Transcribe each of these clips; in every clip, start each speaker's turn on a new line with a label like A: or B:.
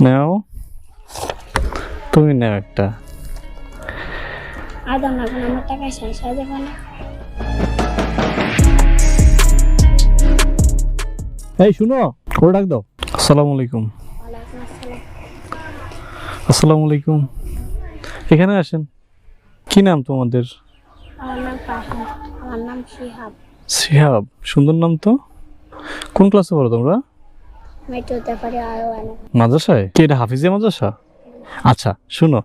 A: নাও, তুমি নাও একটা।
B: আদম না কোনো আমার টাকা শেষ হয়ে যাবে না।
A: এই শুনো, করে ডাক দাও। আসসালামু আলাইকুম।
B: ওয়ালাইকুম আসসালাম।
A: আসসালামু আলাইকুম। এখানে আসেন। কি নাম তোমাদের?
B: আমার নাম ফাহিম। আমার নাম শিহাব।
A: শিহাব, সুন্দর নাম তো। কোন ক্লাসে পড়ো তোমরা?
B: মেট্রোতে পারি আরো অনেক।
A: মাদ্রাসায়? কি এটা হাফিজিয়া মাদ্রাসা? আচ্ছা শুনো,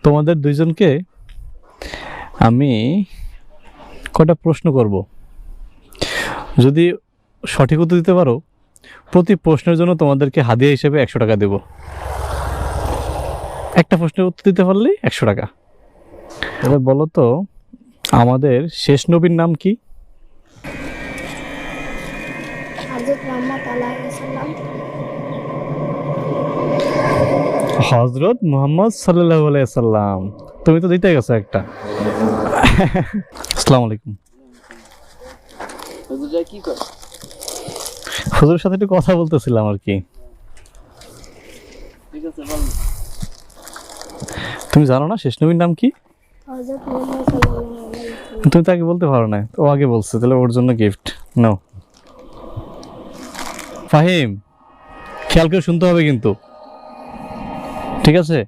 A: তোমাদের দুইজনকে আমি কয়টা প্রশ্ন করব। যদি সঠিক উত্তর দিতে পারো, প্রতি প্রশ্নের জন্য তোমাদেরকে হাদিয়া হিসেবে 100 টাকা দেব। একটা প্রশ্নের উত্তর দিতে পারলেই 100 টাকা। এবার বলো তো, আমাদের শেষ নবীর নাম কি?
B: হযরত মুহাম্মদ আলাইহিস সালাম।
A: হযরত মুহাম্মদ সাল্লাল্লাহু আলাইহি সাল্লাম। তুমি তো দিতে গেছো একটা। আসসালামু আলাইকুম।
C: হুজুর কি করে?
A: হুজুরের সাথে একটু কথা বলতেছিলাম আর কি।
C: ঠিক আছে বল।
A: তুমি জানো না শেষ নবীর নাম কি?
B: হযরত মুহাম্মদ সাল্লাল্লাহু আলাইহি ওয়াসাল্লাম।
A: তুমি তো আগে বলতে পারো না, ও আগে বলছে, তাহলে ওর জন্য গিফট নাও। ফাহিম, খেয়াল করে শুনতে হবে কিন্তু, ঠিক আছে?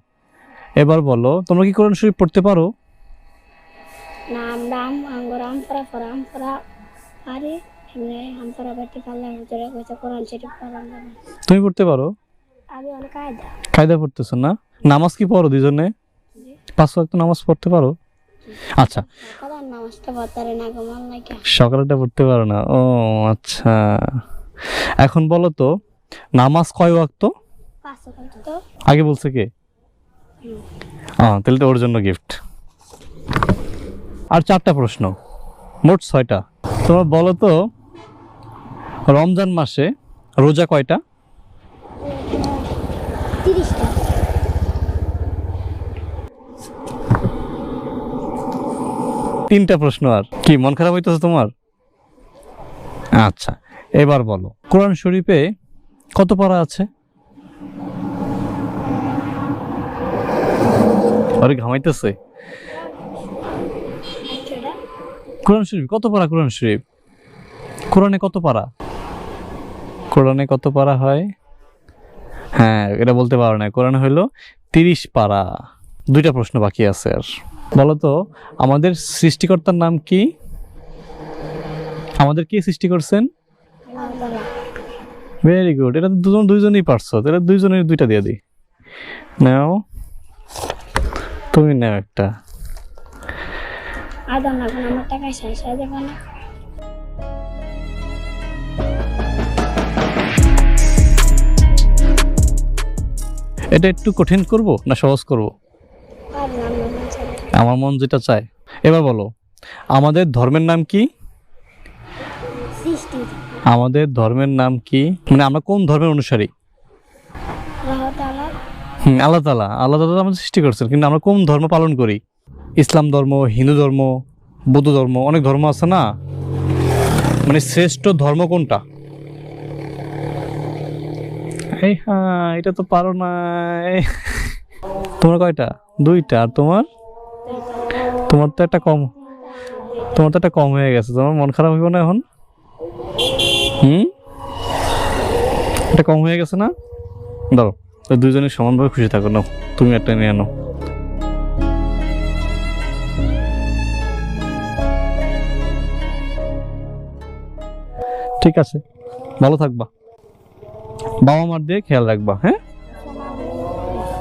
A: এবার বলো, তোমরা কি কোরআন শরীফ পড়তে পারো?
B: নাম রাম আঙ্গরাম পরা পারি এমনি হামপরা বাটি পাল্লা হুজুরে কইছে কোরআন শরীফ পড়ান যাবে।
A: তুমি পড়তে পারো?
B: আমি অনেক কায়দা।
A: কায়দা পড়তেছো না? নামাজ কি পড়ো দুজনে? 5 ওয়াক্ত নামাজ পড়তে পারো? আচ্ছা,
B: কারণ নামাজটা পড়তারে না গমন লাগে।
A: সকালেটা পড়তে পারো না? ও আচ্ছা। এখন বলো তো, নামাজ কয় ওয়াক্ত?
B: 5 ওয়াক্ত তো।
A: আগে বলছে কে? তাহলে তো ওর জন্য গিফট। আর 4টা প্রশ্ন, মোট 6টা। তোমরা বলো তো, রমজান মাসে রোজা কয়টা?
B: 30টা।
A: 3টা প্রশ্ন। আর কি মন খারাপ হইতেছে তোমার? আচ্ছা, এবার বলো, কোরআন শরীফে কত পারা আছে? আরে ঘামাইতেছে। কোরআন শরীফ কত পারা? কোরআন শরীফ কোরআনে কত পারা? কোরআনে কত পারা হয়? হ্যাঁ, এটা বলতে পারো না। কোরআনে হলো 30 পারা। 2টা প্রশ্ন বাকি আছে। আর বলো তো, আমাদের সৃষ্টিকর্তার নাম কি? আমাদের কে সৃষ্টি করছেন? Very good. এটা তো দুইজনই পারছো, তাহলে দুইজনের 2টা দিয়ে দিই। নাও, তুমি নাও একটা।
B: আদম না কোনো আমার টাকা শেষ হয়ে যাবে না।
A: এটা একটু কঠিন করব না সহজ করব?
B: আর নাম মনে চলে।
A: আমার মন যেটা চায়। এবার বলো, আমাদের ধর্মের নাম কি?
B: সৃষ্টি
A: আমাদের ধর্মের নাম কি? মানে আমরা কোন ধর্মের অনুসারী?
B: আল্লাহ তাআলা।
A: আল্লাহ তাআলা। আল্লাহ তাআলা আমাদের সৃষ্টি করছেন, কিন্তু আমরা কোন ধর্ম পালন করি? ইসলাম ধর্ম, হিন্দু ধর্ম, বৌদ্ধ ধর্ম, অনেক ধর্ম আছে না? মানে শ্রেষ্ঠ ধর্ম কোনটা? এই হ্যাঁ, এটা তো পারো না। তোমার কয়টা? 2টা। আর তোমার? তোমার তো একটা কম। তোমার তো একটা কম হয়ে গেছে। তোমার মন খারাপ হইব না এখন? এটা কম হয়ে গেছে না? দাও, দুইজনে সমানভাবে খুশি থাকো। নাও, তুমি একটা নিয়ে আনো। ঠিক আছে, ভালো থাকবা। বাবা মার দিয়ে খেয়াল রাখবা। হ্যাঁ,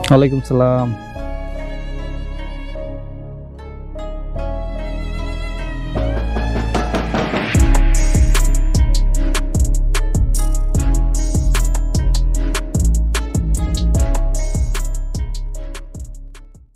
A: ওয়ালাইকুম সালাম।